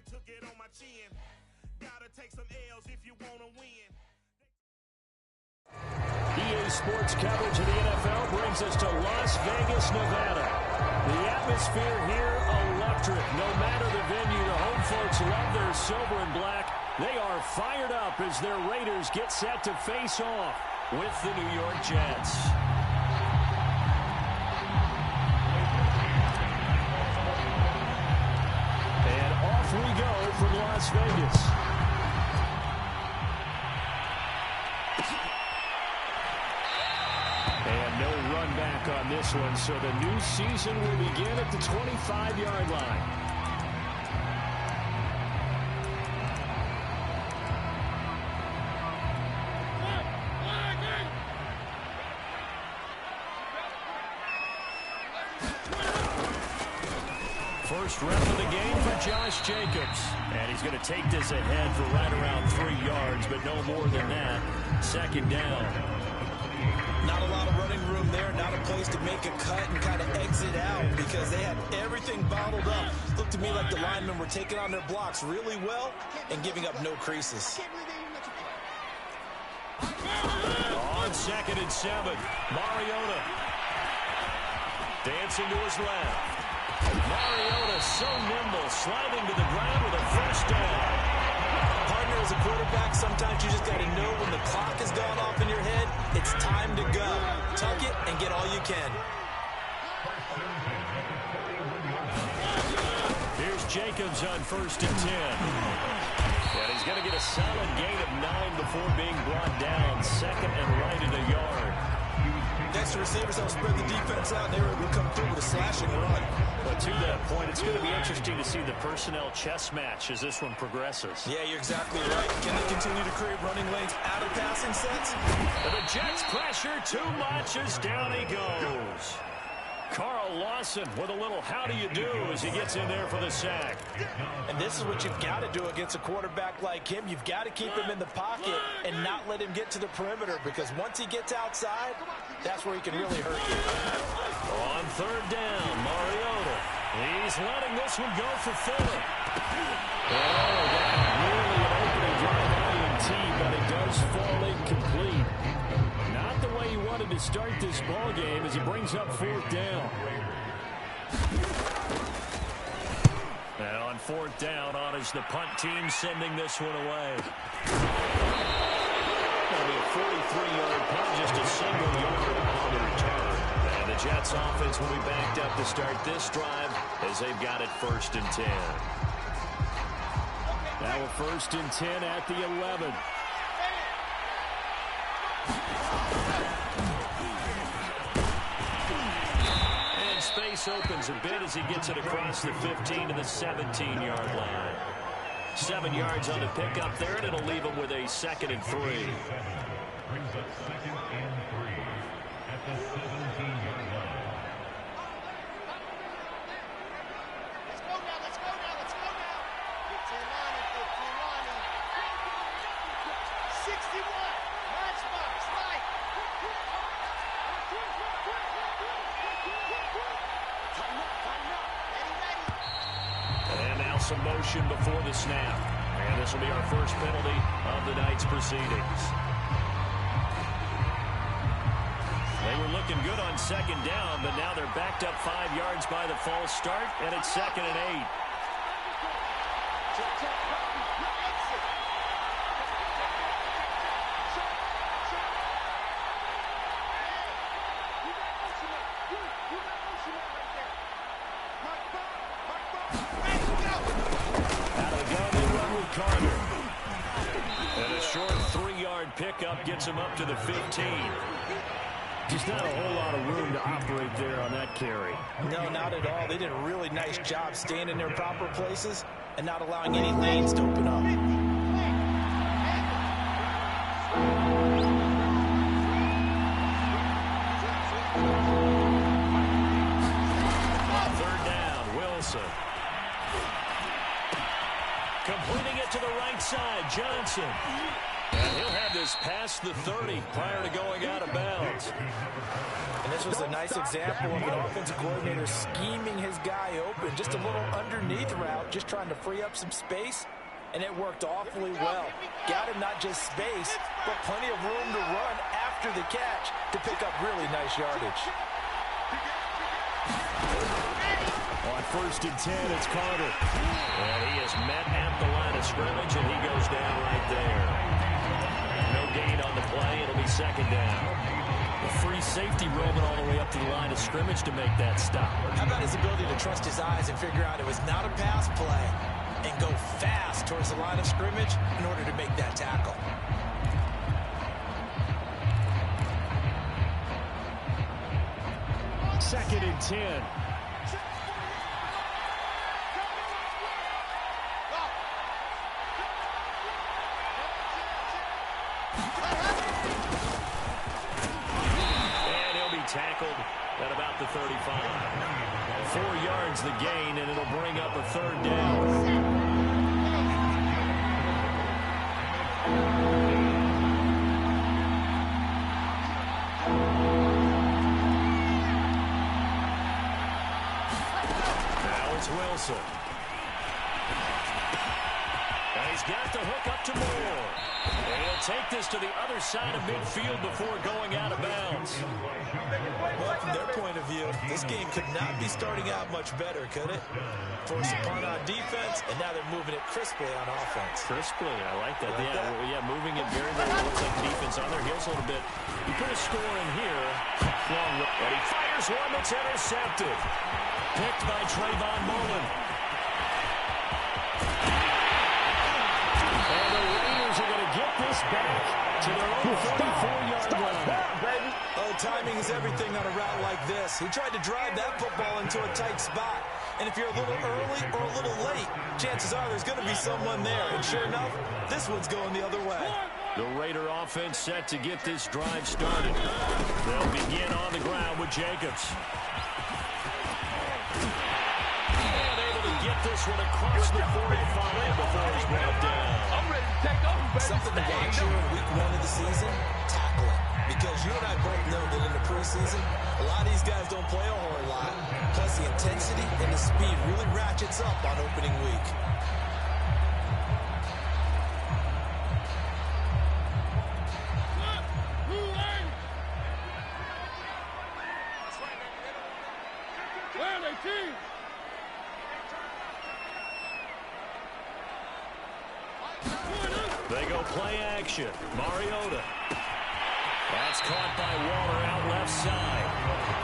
Took it on my chin. Gotta take some L's if you wanna win. EA Sports coverage of the NFL brings us to Las Vegas, Nevada. The atmosphere here electric. No matter the venue, the home folks love their silver and black. They are fired up as their Raiders get set to face off with the New York Jets. And off we go from Las Vegas. And no run back on this one, so the new season will begin at the 25-yard line. First rep of the game for Josh Jacobs. And he's going to take this ahead for right around 3 yards, but no more than that. Second down. Not a lot of running room there, not a place to make a cut and kind of exit out because they had everything bottled up. Looked to me like the linemen were taking on their blocks really well and giving up no creases. On 2nd and 7, Mariota dancing to his left. Mariota so nimble, sliding to the ground with a first down. Partner, as a quarterback, sometimes you just got to know when the clock has gone off in your head, it's time to go. Tuck it and get all you can. Here's Jacobs on 1st and 10. And he's going to get a solid gain of 9 before being brought down. 2nd and right at a yard. Next receivers help spread the defense out. They were able to come through with a slashing run. But to that point, it's going to be interesting to see the personnel chess match as this one progresses. Yeah, you're exactly right. Can they continue to create running lanes out of passing sets? But the Jets pressure too much as down he goes. Carl Lawson with a little how do you do as he gets in there for the sack. And this is what you've got to do against a quarterback like him. You've got to keep him in the pocket and not let him get to the perimeter because once he gets outside, that's where he can really hurt you. On 3rd down, Mariota. He's letting this one go for Fuller. Oh, that really an opening drive INT, but it does fall incomplete. Not the way he wanted to start this ball game as he brings up 4th down. And on 4th down, on is the punt team sending this one away. That'll be a 43-yard punt, just a single yard on the return. And the Jets offense will be backed up to start this drive as they've got it 1st and 10. Now a 1st and 10 at the 11. And space opens a bit as he gets it across the 15 to the 17-yard line. 7 yards on the pickup there, and it'll leave him with a 2nd and 3. Brings up 2nd and 3 at the 17-yard line. Let's go now, let's go now, let's go now. 15 Lonnie, 15 Lonnie. 61, matchbox, right. Tighten up, ready. And now some motion before the snap. And this will be our first penalty of the night's proceedings. They were looking good on 2nd down, but now they're backed up 5 yards by the false start, and it's 2nd and 8. And a short 3-yard pickup gets him up to the 15. Just not a whole lot of room to operate there on that carry. No, not at all. They did a really nice job staying in their proper places and not allowing any lanes to open up. 3rd down, Wilson. Completing it to the right side, Johnson. And he'll have this past the 30 prior to going out of bounds. And this was a nice example of an offensive coordinator scheming his guy open. Just a little underneath route, just trying to free up some space. And it worked awfully well. Got him not just space, but plenty of room to run after the catch to pick up really nice yardage. On 1st and 10, it's Carter. And he is met at the line of scrimmage, and he goes down right there. No gain on the play. It'll be 2nd down. A free safety roaming all the way up to the line of scrimmage to make that stop. How about his ability to trust his eyes and figure out it was not a pass play and go fast towards the line of scrimmage in order to make that tackle. Second and 10. Tackled at about the 35. 4 yards the gain, and it'll bring up a 3rd down. Now it's Wilson. And he's got the hook up to Moore. And he'll take this to the other side of midfield before going out of bounds. Well, from their point of view, this game could not be starting out much better, could it? Force a punt on defense, and now they're moving it crisply on offense. Crisply, I like that. Yeah, moving it very, very well. Looks like the defense on their heels a little bit. You put a score in here. And he fires one that's intercepted. Picked by Trayvon Mullen. And the Raiders are going to get this back to their own 34-yard line. Oh, timing is everything on a route like this. He tried to drive that football into a tight spot. And if you're a little early or a little late, chances are there's going to be someone there. And sure enough, this one's going the other way. The Raider offense set to get this drive started. They'll begin on the ground with Jacobs. And able to get this one across the 45 before it's brought down. I'm ready to take over. Something to watch here in week 1 of the season, tackling. Because you and I both know that in the preseason, a lot of these guys don't play a whole lot. Plus, the intensity and the speed really ratchets up on opening week. They go play action. Mariota. That's caught by Waller out left side.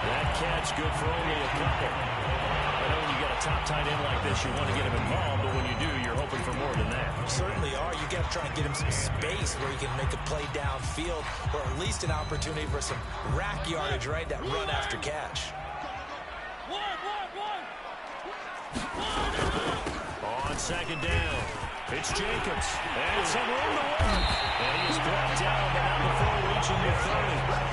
That catch good for only a couple. I know when you got a top tight end like this, you want to get him involved, but when you do, you're hoping for more than that. You certainly are. You got to try and get him some space where he can make a play downfield, or at least an opportunity for some rack yardage, right? That run after catch. On 2nd down, it's Jacobs. And some room to work. And he is brought down, but not before reaching the 30.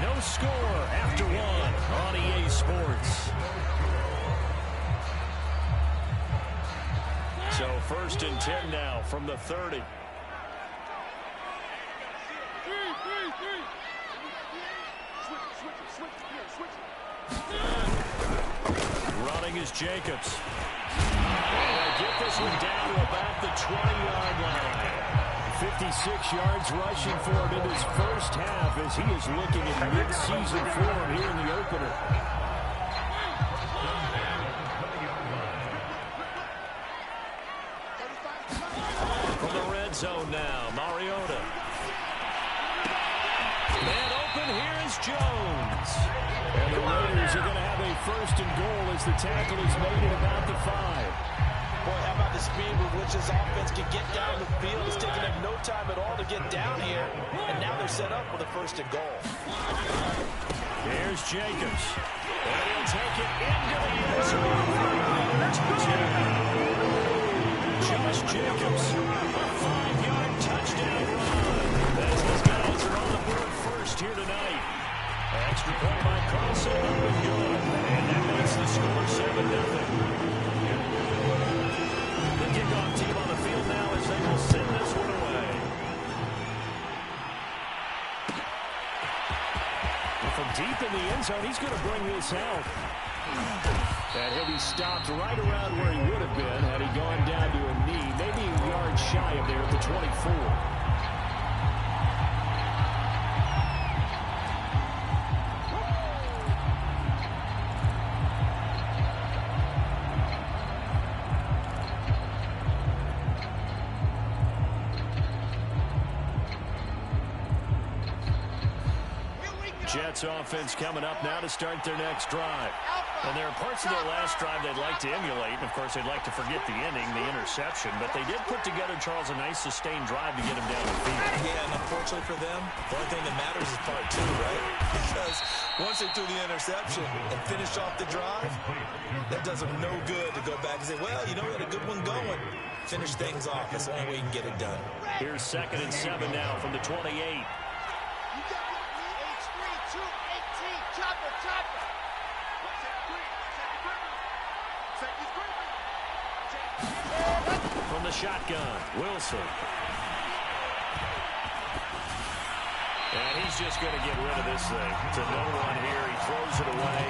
No score after 1 on EA Sports. So 1st and 10 now from the 30. Running is Jacobs. And get this one down to about the 20-yard line. 56 yards rushing for him in his first half as he is looking at mid-season form here in the opener. From the red zone now, Mariota. Man open, here is Jones. And the Raiders are going to have a 1st and goal as the tackle is made at about the 5. Boy, how about the speed with which this offense can get down the field? It's taking them no time at all to get down here. And now they're set up with a 1st and goal. Here's Jacobs. And he'll take it into the end zone. Josh Jacobs, a 5-yard touchdown run. As these guys deep in the end zone. He's going to bring this out. And he'll be stopped right around where he would have been had he gone down to a knee, maybe a yard shy of there at the 24. Jets offense coming up now to start their next drive. And there are parts of their last drive they'd like to emulate. And, of course, they'd like to forget the ending, the interception. But they did put together, Charles, a nice sustained drive to get him down the field. Yeah, and unfortunately for them, the only thing that matters is part two, right? Because once they threw the interception and finished off the drive, that does them no good to go back and say, well, you know, we had a good one going. Finish things off. That's the only way you can get it done. Here's 2nd and 7 now from the 28. From the shotgun, Wilson. And he's just going to get rid of this thing. To no one here. He throws it away,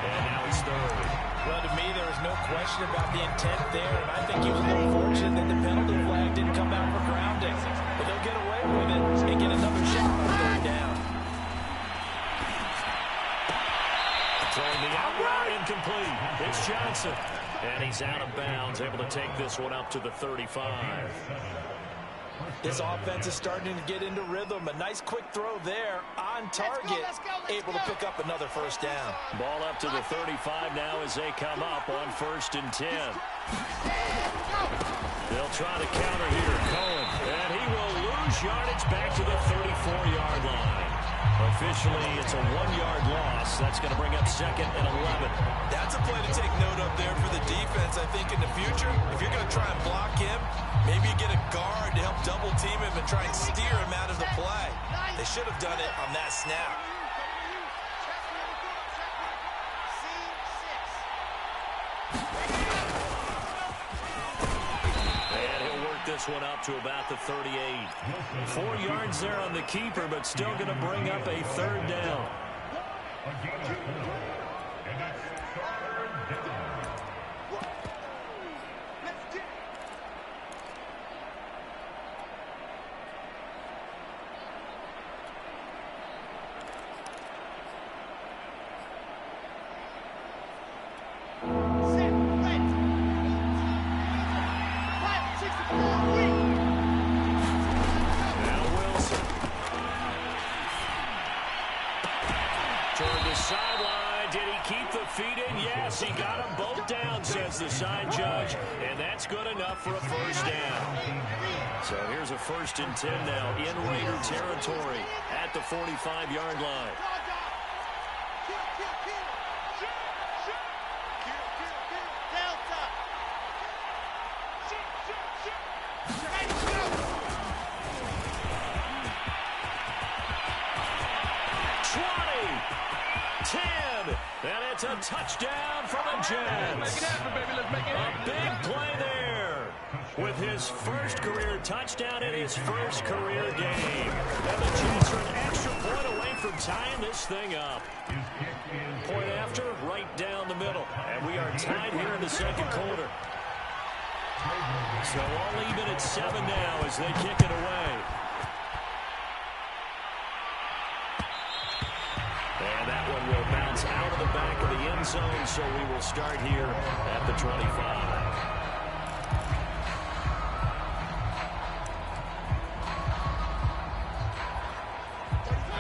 and now he's third. Well, to me, there was no question about the intent there, and I think he was a little fortunate that the penalty flag didn't come out for grounding. But they'll get away with it and get another shot on 3rd down. Throwing the out route incomplete. It's Johnson. And he's out of bounds, able to take this one up to the 35. This offense is starting to get into rhythm. A nice quick throw there on target, able to pick up another 1st down. Ball up to the 35 now as they come up on 1st and 10. They'll try to counter here. Cohen, and he will lose yardage back to the 34-yard line. Officially, it's a 1-yard loss. That's going to bring up 2nd and 11. That's a play to take note of there for the defense, I think, in the future. If you're going to try and block him, maybe you get a guard to help double team him and try and steer him out of the play. They should have done it on that snap. This one up to about the 38. 4 yards there on the keeper, but still going to bring up a 3rd down. Yes, he got them both down, says the side judge, and that's good enough for a 1st down. So here's a 1st and 10 now in Raider territory at the 45-yard line. And it's a touchdown for the Jets. Make it happen, baby. Let's make it happen. A big play there with his first career touchdown in his first career game. And the Jets are an extra point away from tying this thing up. Point after, right down the middle. And we are tied here in the 2nd quarter. So all even at 7 now as they kick it away. And that one will bounce out of the back of the end zone, so we will start here at the 25.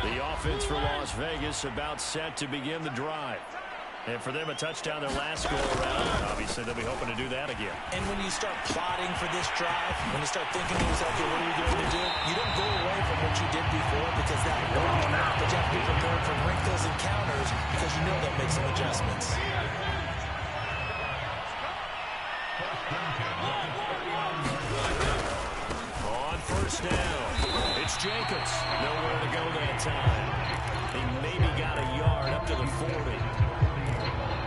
The offense for Las Vegas about set to begin the drive. And for them, a touchdown their last go-around. Obviously, they'll be hoping to do that again. And when you start plotting for this drive, when you start thinking to yourself, okay, what are we going to do? You don't go away from what you did before because that worked. But you have to be prepared for wrinkles and counters because you know they'll make some adjustments. On 1st down, it's Jacobs. Nowhere to go that time. He maybe got a yard up to the 40.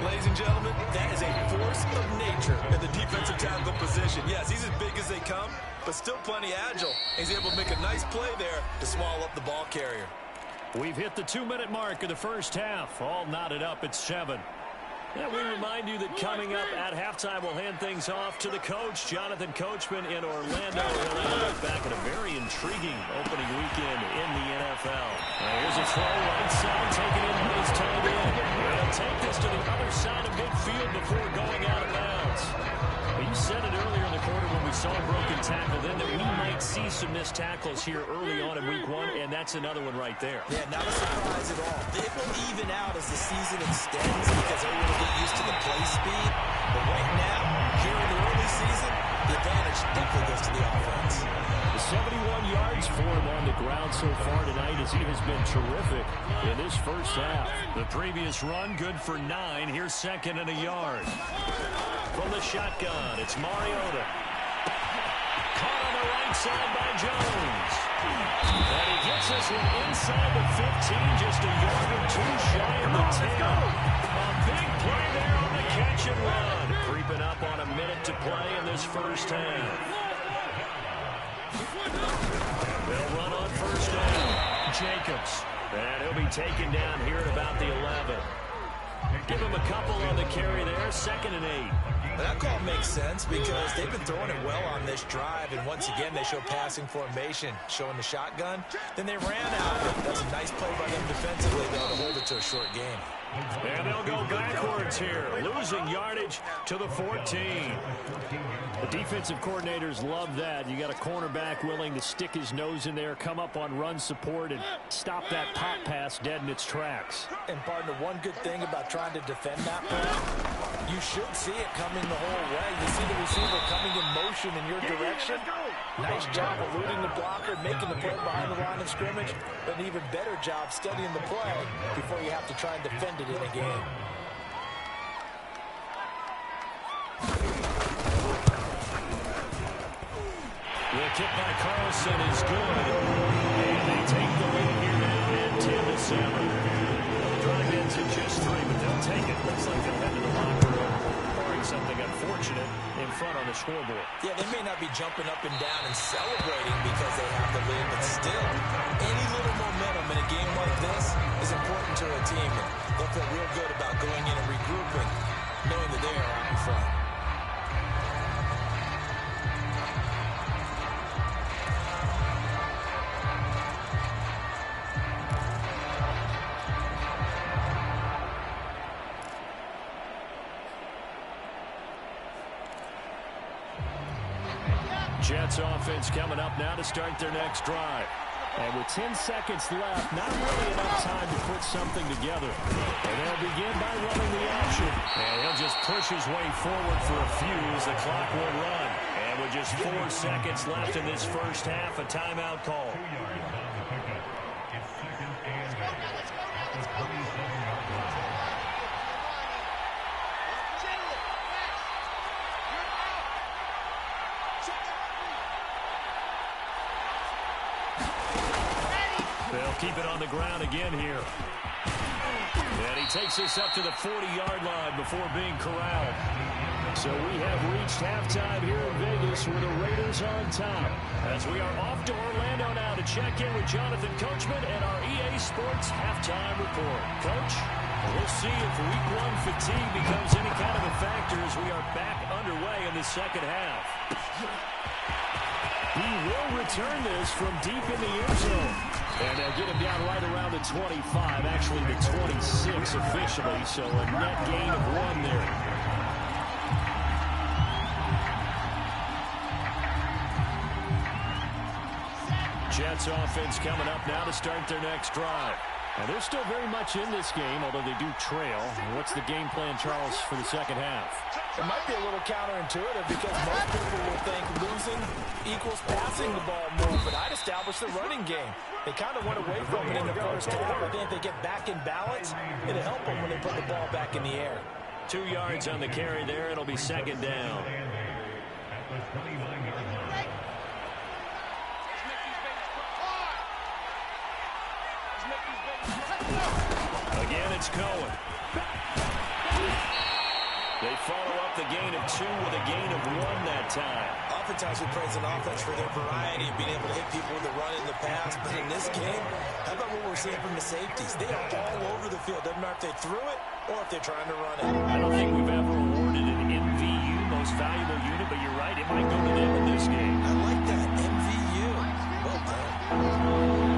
Ladies and gentlemen, that is a force of nature in the defensive tackle position. Yes, he's as big as they come, but still plenty agile. He's able to make a nice play there to swallow up the ball carrier. We've hit the 2-minute mark of the first half. All knotted up at 7. And we remind you that coming up at halftime, we'll hand things off to the coach, Jonathan Coachman in Orlando. He'll have a look back at a very intriguing opening weekend in the NFL. Here's a throw right side, taken in by his tight end. He'll take this to the other side of midfield before going out of bounds. You said it earlier in the quarter when we saw a broken tackle then that we might see some missed tackles here early on in week 1, and that's another one right there. Yeah, not a surprise at all. It will even out as the season extends because everyone will get used to the play speed. But right now, here in the early season, the advantage definitely goes to the offense. The 71 yards for him on the ground so far tonight as he has been terrific in this first half. The previous run, good for 9. Here's second and a yard. From the shotgun, it's Mariota. Caught on the right side by Jones. And he gets this one inside the 15, just a yard or 2 shy of the 10. A big play there on the catch and run. Creeping up on a minute to play in this first half. They'll run on first down. Jacobs. And he'll be taken down here at about the 11. Give him a couple on the carry there. Second and 8. That call makes sense because they've been throwing it well on this drive, and once again they show passing formation, showing the shotgun. Then they ran out of it. That's a nice play by them defensively, though, to hold it to a short game. And they'll go backwards here, losing yardage to the 14. The defensive coordinators love that. You got a cornerback willing to stick his nose in there, come up on run support, and stop that pop pass dead in its tracks. And, partner, one good thing about trying to defend that play, you should see it coming the whole way. You see the receiver coming in motion in your direction. Nice job eluding the blocker, making the play behind the line of scrimmage, but an even better job studying the play before you have to try and defend it in a game. The kick by Carlson is good. And they take the lead here now at 10-7. The drive ends in just 3, but they'll take it. Looks like they'll head to the locker room, barring something unfortunate in front on the scoreboard. Yeah, they may not be jumping up and down and celebrating because they have the lead, but still, any little momentum in a game like this is important to a team. And they'll feel real good about going in and regrouping, knowing that they are out in front. Jets offense coming up now to start their next drive. And with 10 seconds left, not really enough time to put something together. And they'll begin by running the option. And he'll just push his way forward for a few as the clock will run. And with just 4 seconds left in this first half, a timeout call. They'll keep it on the ground again here. And he takes this up to the 40-yard line before being corralled. So we have reached halftime here in Vegas with the Raiders on top. As we are off to Orlando now to check in with Jonathan Coachman and our EA Sports halftime report. Coach, we'll see if week 1 fatigue becomes any kind of a factor as we are back underway in the second half. He will return this from deep in the end zone. And they'll get him down right around the 25, actually the 26 officially, so a net gain of 1 there. Jets offense coming up now to start their next drive. And they're still very much in this game, although they do trail. What's the game plan, Charles, for the second half? It might be a little counterintuitive because most people will think losing equals passing the ball more, but I'd establish the running game. They kind of went away from it in the first half. I think if they get back in balance, it'll help them when they put the ball back in the air. 2 yards on the carry there. It'll be second down. Again, it's Cohen. They follow up the gain of 2 with a gain of 1 that time. oftentimes we praise an offense for their variety of being able to hit people with the run in the pass. But in this game, how about what we're seeing from the safeties? They are all over the field. Doesn't matter if they threw it or if they're trying to run it. I don't think we've ever awarded an MVU, most valuable unit, but you're right. It might go to them in this game. I like that. MVU. Well done.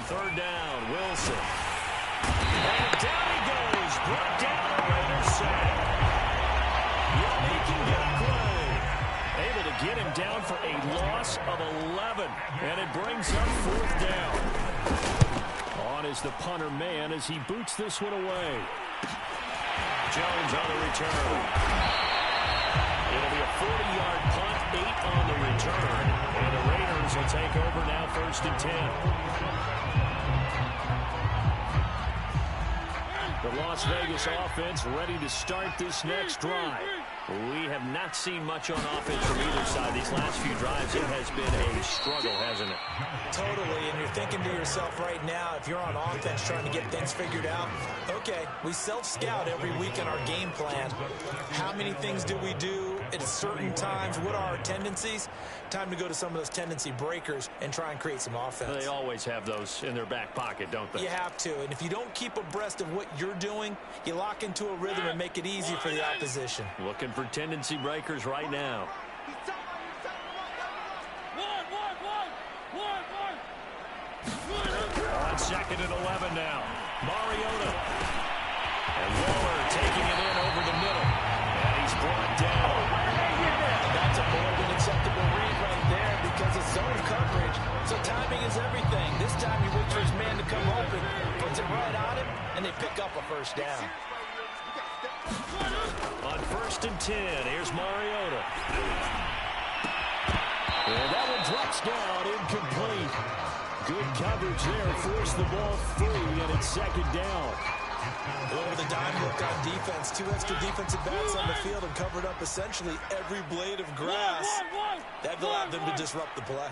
Third down, Wilson. And down he goes. Brought down a Raiders sack. Yannick Ngakoue able to get him down for a loss of 11. And it brings up fourth down. On is the punter man as he boots this one away. Jones on the return. It'll be a 40-yard punt, 8 on the return. And the Raiders will take over now, 1st and 10. The Las Vegas offense ready to start this next drive. We have not seen much on offense from either side. These last few drives, it has been a struggle, hasn't it? Totally, and you're thinking to yourself right now, if you're on offense trying to get things figured out, okay, we self-scout every week in our game plan. How many things do we do at certain times? What are our tendencies? Time to go to some of those tendency breakers and try and create some offense. They always have those in their back pocket, don't they? You have to, and if you don't keep abreast of what you're doing, you lock into a rhythm and make it easy for the opposition. Looking for tendency breakers right now. On 2nd and 11 now. Mariota. And Waller taking it in over the middle. And he's brought down. That's a more than acceptable read right there because it's zone coverage. So timing is everything. This time he waits for his man to come open, puts it right on him, and they pick up a first down. On 1st and 10, here's Mariota. And that one drops down, incomplete. Good coverage there, forced the ball free, and it's 2nd down. Over the dime look on defense. 2 extra defensive backs on the field and covered up essentially every blade of grass. That allowed them to disrupt the play.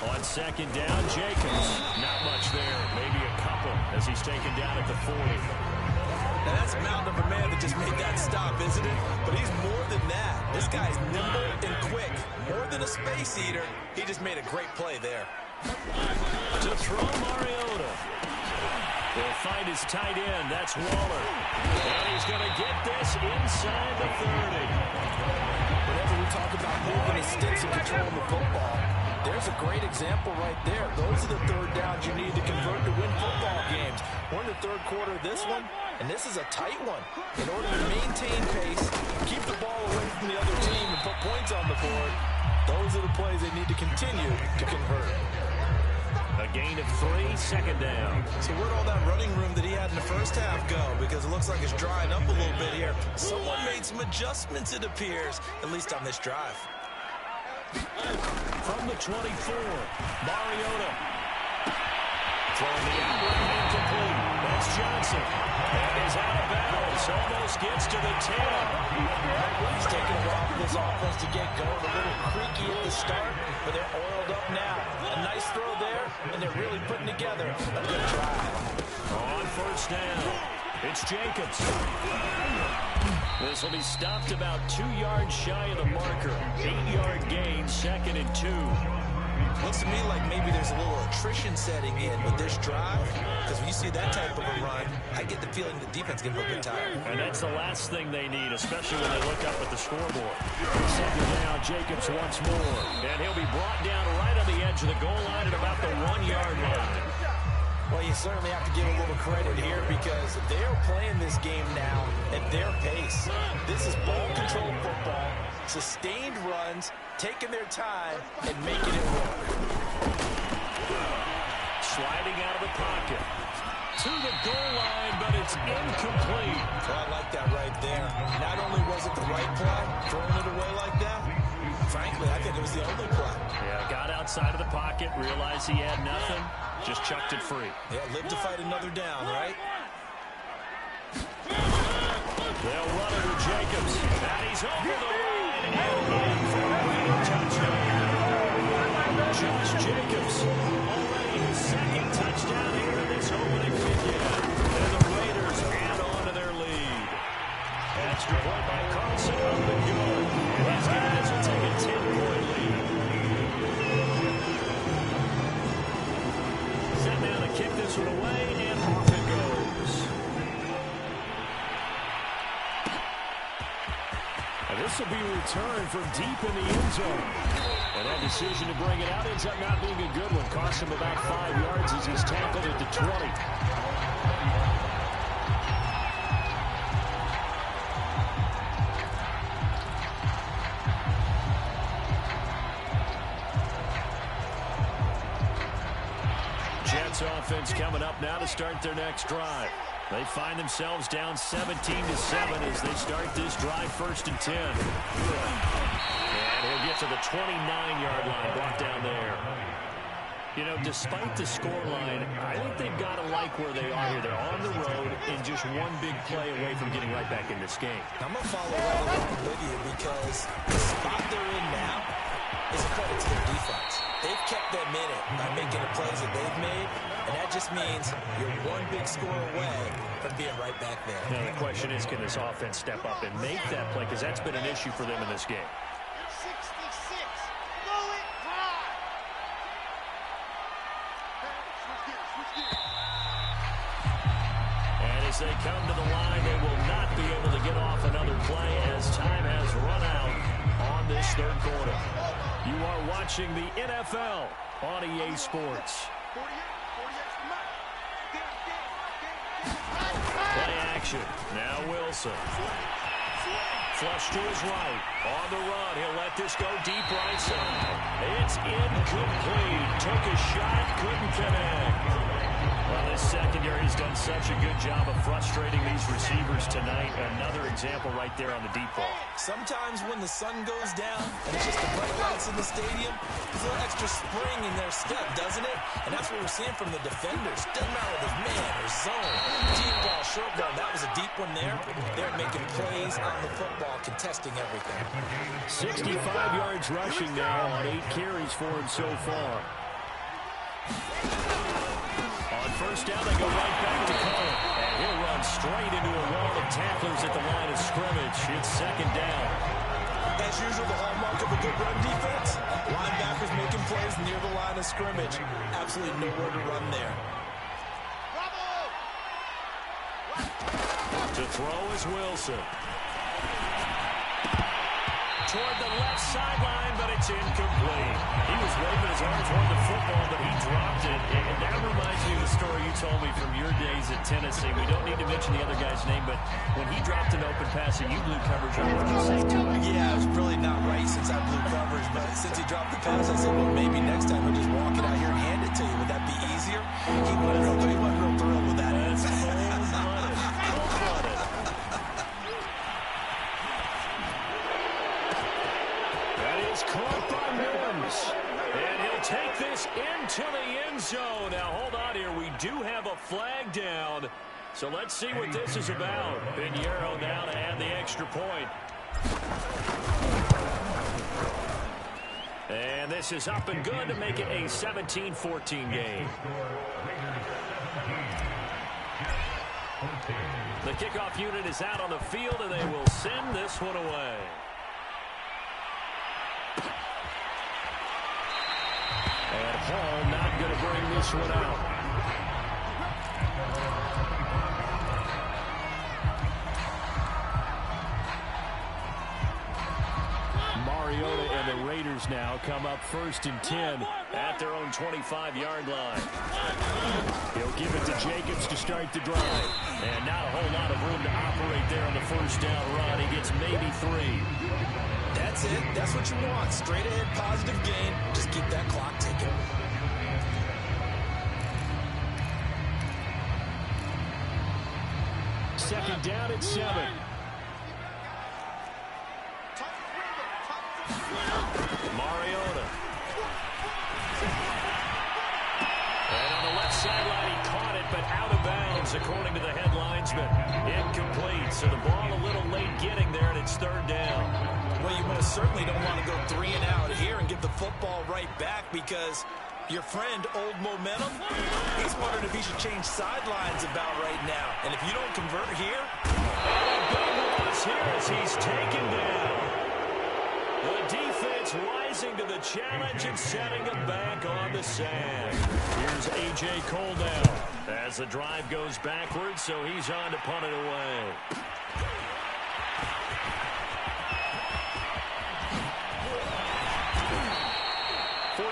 On 2nd down, Jacobs. Not much there, maybe a couple as he's taken down at the 40. Now that's a mountain of a man that just made that stop, isn't it? But he's more than that. This guy's nimble and quick. More than a space eater. He just made a great play there. To throw Mariota. They'll find his tight end. That's Waller. And he's going to get this inside the 30. Whenever we talk about moving his sticks and controlling the football, there's a great example right there. Those are the third downs you need to convert to win football games. We're in the third quarter of this one, and this is a tight one. In order to maintain pace, keep the ball away from the other team, and put points on the board, those are the plays they need to continue to convert. A gain of 3, 2nd down. So where'd all that running room that he had in the first half go? Because it looks like it's drying up a little bit here. Someone made some adjustments, it appears, at least on this drive. From the 24, Mariota. Throwing the out route incomplete. That's Johnson. And he's out of bounds. Almost gets to the 10. He's taking a while for this offense to get going. A little creaky at the start, but they're oiled up now. A nice throw there, and they're really putting together a good drive. On 1st down, it's Jacobs. This will be stopped about 2 yards shy of the marker. 8-yard gain, 2nd and 2. Looks to me like maybe there's a little attrition setting in with this drive, because when you see that type of a run, I get the feeling the defense gets a little bit tired. And that's the last thing they need, especially when they look up at the scoreboard. 2nd down, Jacobs once more. And he'll be brought down right on the edge of the goal line at about the 1-yard line. Well, you certainly have to give a little credit here because they're playing this game now at their pace. This is ball control football, sustained runs, taking their time, and making it work. Sliding out of the pocket. To the goal line, but it's incomplete. Well, I like that right there. Not only was it the right play, throwing it away like that, frankly, I think it was the only play. Yeah, got outside of the pocket, realized he had nothing, just chucked it free. Yeah, live to fight another down, right? They'll run it with Jacobs. And he's over the line and in for a touchdown. will be returned from deep in the end zone. And that decision to bring it out ends up not being a good one. Costs him about 5 yards as he's tackled at the 20. Jets offense coming up now to start their next drive. They find themselves down 17-7 as they start this drive, 1st and 10. And he'll get to the 29-yard line, brought down there. You know, despite the scoreline, I think they've got to like where they are here. They're on the road and just one big play away from getting right back in this game. I'm going to follow right along with you because the spot they're in now is a credit to their defense. They've kept them in it by making the plays that they've made, and that just means you're one big score away from being right back there. Now, the question is, can this offense step up and make that play? Because that's been an issue for them in this game. 66. Throw it high. And as they come to the line, they will not be able to get off another play as time has run out on this 3rd quarter. You are watching the NFL on EA Sports. Play action. Now Wilson. Flush to his right. On the run. He'll let this go deep right side. It's incomplete. Took a shot. Couldn't connect. Well, this secondary has done such a good job of frustrating these receivers tonight. Another example right there on the deep ball. Sometimes when the sun goes down and it's just the bright lights in the stadium, there's a little extra spring in their step, doesn't it? And that's what we're seeing from the defenders. Doesn't matter if it's man or zone, deep ball, short ball. That was a deep one there. They're making plays on the football, contesting everything. 65 yards rushing now on 8 carries for him so far. On 1st down, they go right back to Cohen. And he'll run straight into a wall of tacklers at the line of scrimmage. It's 2nd down. As usual, the hallmark of a good run defense, linebackers making plays near the line of scrimmage. Absolutely nowhere to run there. To throw is Wilson. Toward the left sideline, but it's incomplete. He was waving his arm toward the football, but he dropped it. And that reminds me of the story you told me from your days at Tennessee. We don't need to mention the other guy's name, but when he dropped an open pass and you blew coverage, what did you say to him? Yeah, it was really not right since I blew coverage, but since he dropped the pass, I said, well, maybe next time he'll just walk it out here and hand it to you. Would that be easier? He wasn't real thrilled with that. That's cold-blooded. Cold-blooded. Caught by Mims. And he'll take this into the end zone. Now, hold on here. We do have a flag down. So let's see what this is about. Pinheiro now to add the extra point. And this is up and good to make it a 17-14 game. The kickoff unit is out on the field, and they will send this one away. And Hall not going to bring this one out. Mariota and the Raiders now come up 1st and 10 at their own 25-yard line. He'll give it to Jacobs to start the drive. And not a whole lot of room to operate there on the 1st down run. He gets maybe 3. That's it. That's what you want. Straight ahead, positive gain. Just keep that clock ticking. Second down at 7. Mariota. And on the left sideline, he caught it, but out of bounds, according to the head linesman. Incomplete. So the ball a little late getting there, and it's 3rd down. Well, you most certainly don't want to go 3 and out here and give the football right back because your friend, Old Momentum, he's wondering if he should change sidelines about right now. And if you don't convert here, and a big loss here as he's taken down. The defense rising to the challenge and setting him back on the sand. Here's A.J. Cole now as the drive goes backwards, so he's on to punt it away.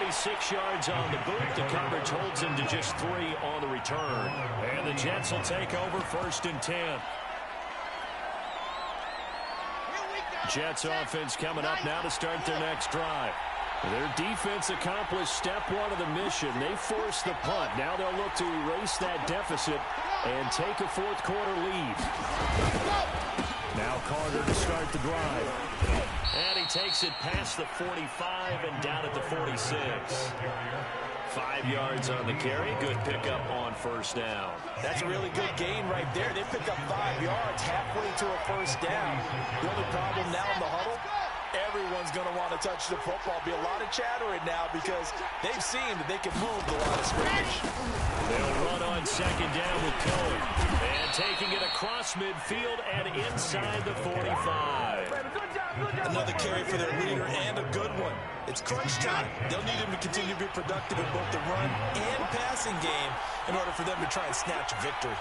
26 yards on the boot. The coverage holds him to just 3 on the return. And the Jets will take over 1st and 10. Jets offense coming up now to start their next drive. Their defense accomplished step 1 of the mission. They forced the punt. Now they'll look to erase that deficit and take a 4th quarter lead. Now Carter to start the drive. And he takes it past the 45 and down at the 46. 5 yards on the carry. Good pickup on 1st down. That's a really good gain right there. They picked up 5 yards halfway to a 1st down. The only problem now in the huddle, everyone's going to want to touch the football. Be a lot of chattering now because they've seen that they can move the line of scrimmage. They'll run on 2nd down with Cohen. And taking it across midfield and inside the 45. Another carry for their leader and a good one. It's crunch time. They'll need him to continue to be productive in both the run and passing game in order for them to try and snatch a victory.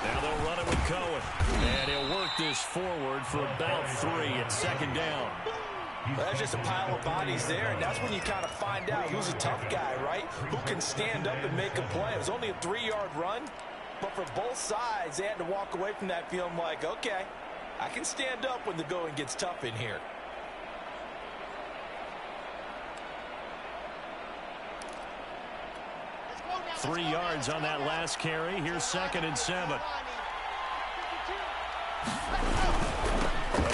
Now they'll run it with Cohen. And he'll work this forward for about 3 at 2nd down. Well, that's just a pile of bodies there, and that's when you kind of find out who's a tough guy, right? Who can stand up and make a play. It was only a 3-yard run, but for both sides, they had to walk away from that feeling like, okay, I can stand up when the going gets tough in here. Let's go now, 3 yards on that last carry. Here's 2nd and 7.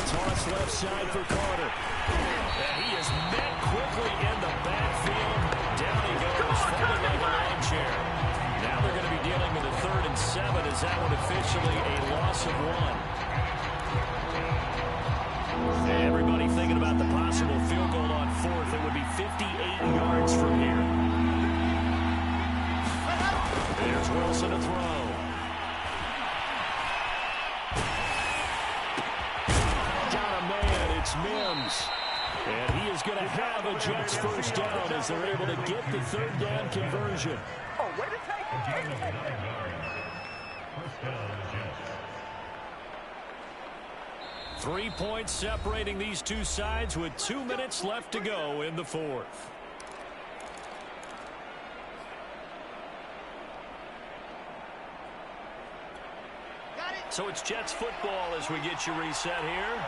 Toss left side for Carter. And he is met quickly in the backfield. Down he goes, folded like a lawn chair. Now they're going to be dealing with a 3rd and 7. Is that one officially a loss of 1? Everybody thinking about the possible field goal on 4th. It would be 58 yards from here. There's Wilson to throw. Mims. And he is going to have a Jets 1st down as they're able to get the 3rd down conversion. Oh, way to take it. 3 points separating these two sides with 2 minutes left to go in the 4th. So it's Jets football as we get you reset here.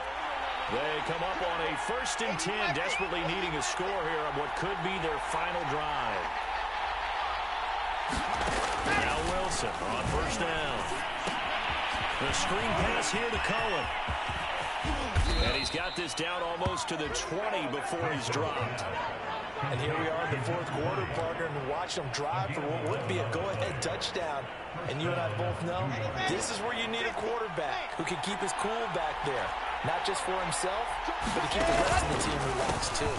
They come up on a 1st and 10, desperately needing a score here on what could be their final drive. Now Wilson on 1st down. The screen pass here to Cohen. And he's got this down almost to the 20 before he's dropped. And here we are in the 4th quarter, partner, and watch them drive for what would be a go-ahead touchdown. And you and I both know this is where you need a quarterback who can keep his cool back there. Not just for himself, but to keep the rest of the team relaxed, too.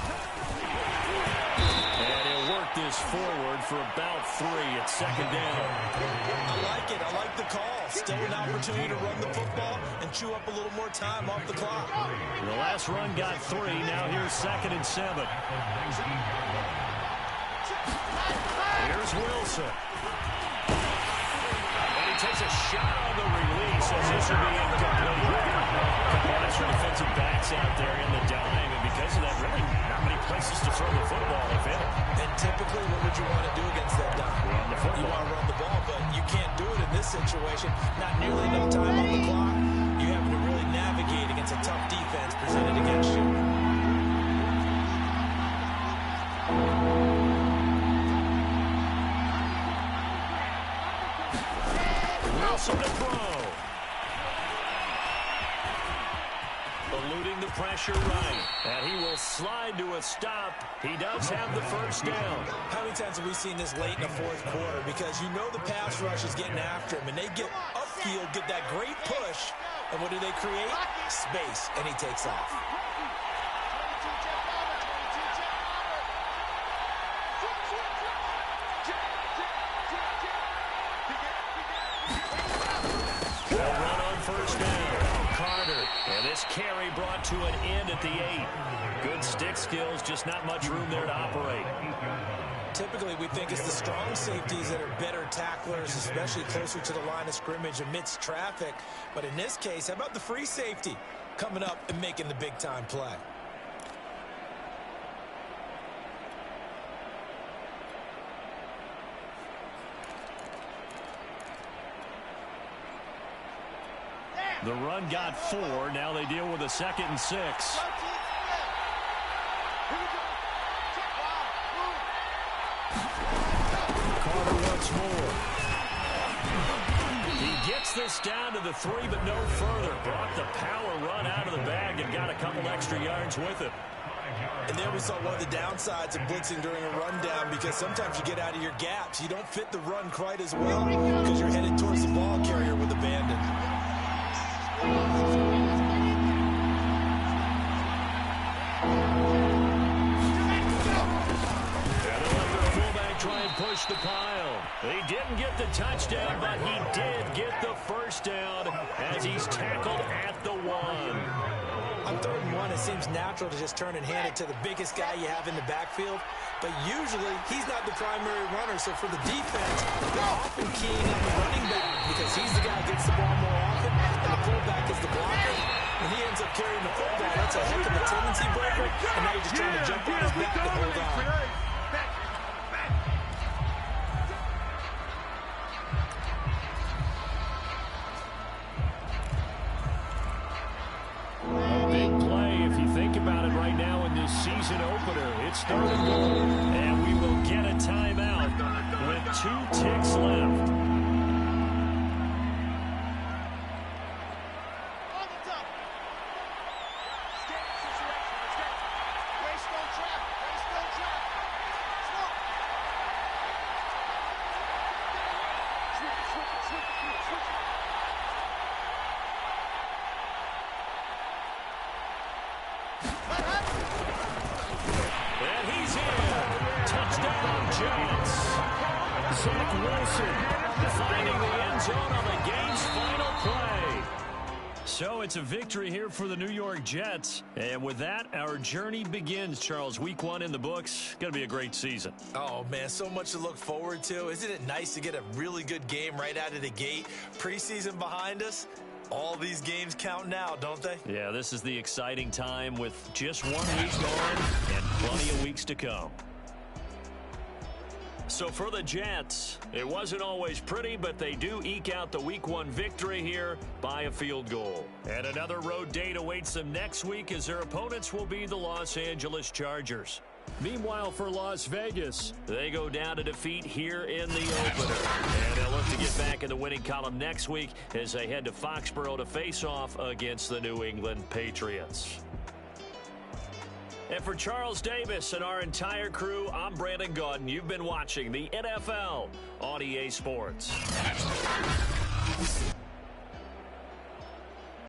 And he'll work this forward for about 3 at 2nd down. I like it. I like the call. Still an opportunity to run the football and chew up a little more time off the clock. The last run got 3. Now here's 2nd and 7. Here's Wilson. And he takes a shot on the release as this will be incomplete. Extra defensive backs out there in the dime, and because of that, really not many places to throw the football, if any. And typically, what would you want to do against that dime? Run the football. You want to run the ball, but you can't do it in this situation. Not nearly enough time on the clock. You having to really navigate against a tough defense presented against you. Wilson to throw. Eluding the pressure right. And he will slide to a stop. He does have the 1st down. How many times have we seen this late in the 4th quarter? Because you know the pass rush is getting after him, and they get upfield, get that great push, and what do they create? Space, and he takes off. They'll run on 1st down. Carter. And this carry brought to an end at the 8. Good stick skills, just not much room there to operate. Typically, we think it's the strong safeties that are better tacklers, especially closer to the line of scrimmage amidst traffic. But in this case, how about the free safety? coming up and making the big-time play. The run got 4. Now they deal with a 2nd and 6. Carter once more. He gets this down to the 3, but no further. Brought the power run out of the bag and got a couple extra yards with it. And there we saw one of the downsides of blitzing during a rundown, because sometimes you get out of your gaps. You don't fit the run quite as well because you're headed towards the ball carrier with abandon. Try and push the pile. He didn't get the touchdown, but he did get the first down as he's tackled at the 1. On 3rd and 1, it seems natural to just turn and hand it to the biggest guy you have in the backfield. But usually, he's not the primary runner. So for the defense, they're often keying on the running back because he's the guy who gets the ball more often, and the fullback is the blocker. When he ends up carrying the football, that's a heck of a tendency breaker, and now you're just trying to jump on his back and hold on. Season opener. It's 3rd and goal, and we will get a timeout with 2 ticks left. On the top. Escape situation. Escape. Race don't trap. Race don't trap. Smoke. Switch. And he's in. Touchdown, Giants. Zach Wilson finding the end zone on the game's final play. So it's a victory here for the New York Jets. And with that, our journey begins, Charles. Week 1 in the books. Going to be a great season. Oh, man, so much to look forward to. Isn't it nice to get a really good game right out of the gate? Preseason behind us. All these games count now, don't they? Yeah, this is the exciting time with just 1 week gone and plenty of weeks to come. So for the Jets, it wasn't always pretty, but they do eke out the Week 1 victory here by a field goal. And another road date awaits them next week as their opponents will be the Los Angeles Chargers. Meanwhile, for Las Vegas, they go down to defeat here in the opener. And they'll look to get back in the winning column next week as they head to Foxborough to face off against the New England Patriots. And for Charles Davis and our entire crew, I'm Brandon Gaudin. You've been watching the NFL on EA Sports.